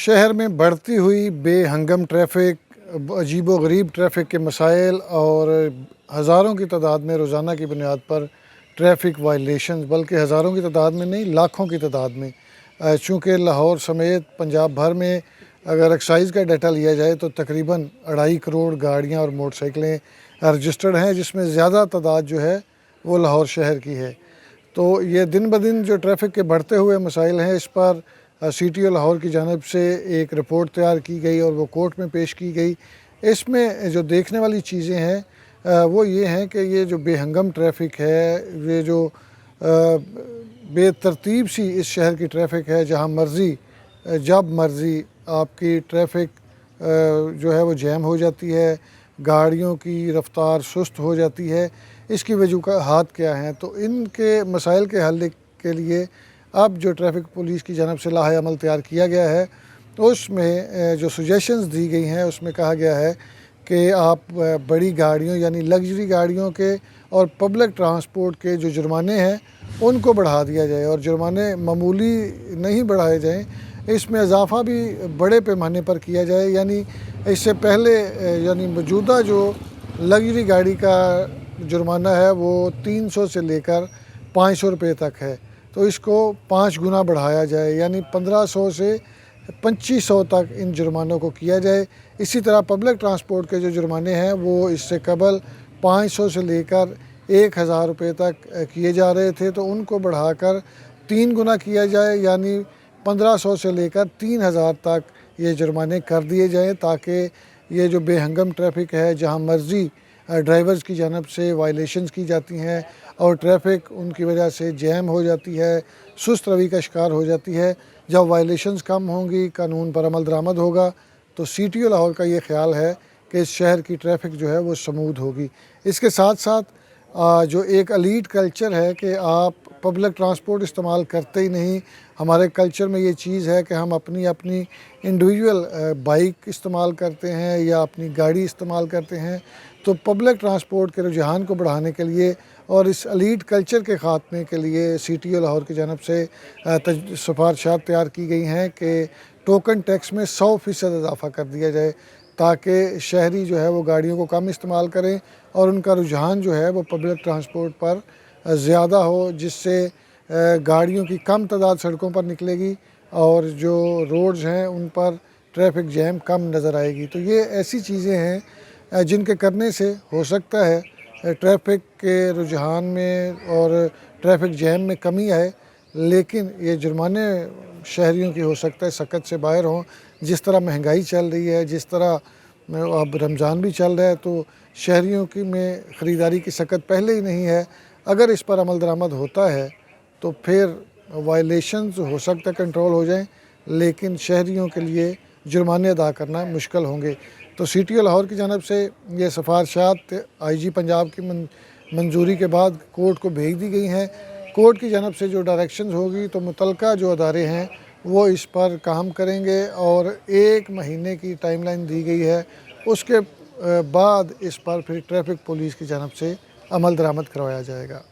शहर में बढ़ती हुई बेहंगम ट्रैफ़िक, अजीबो-गरीब ट्रैफ़िक के मसाइल और हज़ारों की तादाद में रोज़ाना की बुनियाद पर ट्रैफ़िक वायलेशंस, बल्कि हज़ारों की तादाद में नहीं, लाखों की तादाद में। चूँकि लाहौर समेत पंजाब भर में अगर एक्साइज़ का डाटा लिया जाए तो तकरीबन 2.5 करोड़ गाड़ियाँ और मोटरसाइकिलें रजिस्टर्ड हैं, जिसमें ज़्यादा तादाद जो है वो लाहौर शहर की है। तो ये दिन ब दिन जो ट्रैफ़िक के बढ़ते हुए मसाइल हैं, इस पर CTO लाहौर की जानिब से एक रिपोर्ट तैयार की गई और वो कोर्ट में पेश की गई। इसमें जो देखने वाली चीज़ें हैं वो ये हैं कि ये जो बेहंगम ट्रैफ़िक है, ये जो बेतरतीब सी इस शहर की ट्रैफ़िक है, जहाँ मर्ज़ी जब मर्ज़ी आपकी ट्रैफ़िक जो है वो जैम हो जाती है, गाड़ियों की रफ़्तार सुस्त हो जाती है। इसकी वजूहात क्या हैं? तो इनके मसाइल के हल के लिए अब जो ट्रैफ़िक पुलिस की जानिब से लाहे अमल तैयार किया गया है, तो उसमें जो सजेशंस दी गई हैं, उसमें कहा गया है कि आप बड़ी गाड़ियों यानी लग्ज़री गाड़ियों के और पब्लिक ट्रांसपोर्ट के जो जुर्माने हैं, उनको बढ़ा दिया जाए और जुर्माने मामूली नहीं बढ़ाए जाएँ, इसमें इजाफ़ा भी बड़े पैमाने पर किया जाए। यानी इससे पहले यानी मौजूदा जो लग्ज़री गाड़ी का जुर्माना है वो 300 से लेकर 500 रुपये तक है, तो इसको 5 गुना बढ़ाया जाए, यानी 1500 से 2500 तक इन जुर्मानों को किया जाए। इसी तरह पब्लिक ट्रांसपोर्ट के जो जुर्माने हैं वो इससे कबल 500 से लेकर 1000 रुपये तक किए जा रहे थे, तो उनको बढ़ाकर 3 गुना किया जाए, यानी 1500 से लेकर 3000 तक ये जुर्माने कर दिए जाएँ, ताकि ये जो बेहंगम ट्रैफ़िक है, जहाँ मर्ज़ी ड्राइवर्स की जानिब से वायलेशंस की जाती हैं और ट्रैफ़िक उनकी वजह से जैम हो जाती है, सुस्त रवि का शिकार हो जाती है। जब वायलेशंस कम होंगी, कानून पर अमल दरामद होगा, तो CTO लाहौर का ये ख़्याल है कि इस शहर की ट्रैफ़िक जो है वो स्मूथ होगी। इसके साथ साथ जो एक एलीट कल्चर है कि आप पब्लिक ट्रांसपोर्ट इस्तेमाल करते ही नहीं, हमारे कल्चर में ये चीज़ है कि हम अपनी इंडिविजुअल बाइक इस्तेमाल करते हैं या अपनी गाड़ी इस्तेमाल करते हैं। तो पब्लिक ट्रांसपोर्ट के रुझान को बढ़ाने के लिए और इस एलीट कल्चर के ख़ात्मे के लिए CTO लाहौर की जानिब से सिफ़ारिशात तैयार की गई हैं कि टोकन टैक्स में 100% इजाफ़ा कर दिया जाए, ताकि शहरी जो है वो गाड़ियों को कम इस्तेमाल करें और उनका रुझान जो है वो पब्लिक ट्रांसपोर्ट पर ज़्यादा हो, जिससे गाड़ियों की कम तादाद सड़कों पर निकलेगी और जो रोड्स हैं उन पर ट्रैफ़िक जैम कम नज़र आएगी। तो ये ऐसी चीज़ें हैं जिनके करने से हो सकता है ट्रैफ़िक के रुझान में और ट्रैफ़िक जैम में कमी आए, लेकिन ये जुर्माने शहरियों की हो सकता है सकत से बाहर हों। जिस तरह महंगाई चल रही है, जिस तरह अब रमज़ान भी चल रहा है, तो शहरियों की में ख़रीदारी की सकत पहले ही नहीं है। अगर इस पर अमल दरामद होता है तो फिर वायलेशंस हो सकता है कंट्रोल हो जाएँ, लेकिन शहरियों के लिए जुर्माने अदा करना मुश्किल होंगे। तो CTO लाहौर की जानिब से ये सिफ़ारिशात IG पंजाब की मंजूरी के बाद कोर्ट को भेज दी गई हैं। कोर्ट की जानिब से जो डायरेक्शंस होगी, तो मुतल्लिका जो अदारे हैं वो इस पर काम करेंगे और 1 महीने की टाइमलाइन दी गई है। उसके बाद इस पर फिर ट्रैफ़िक पुलिस की जानिब से अमल दरामद करवाया जाएगा।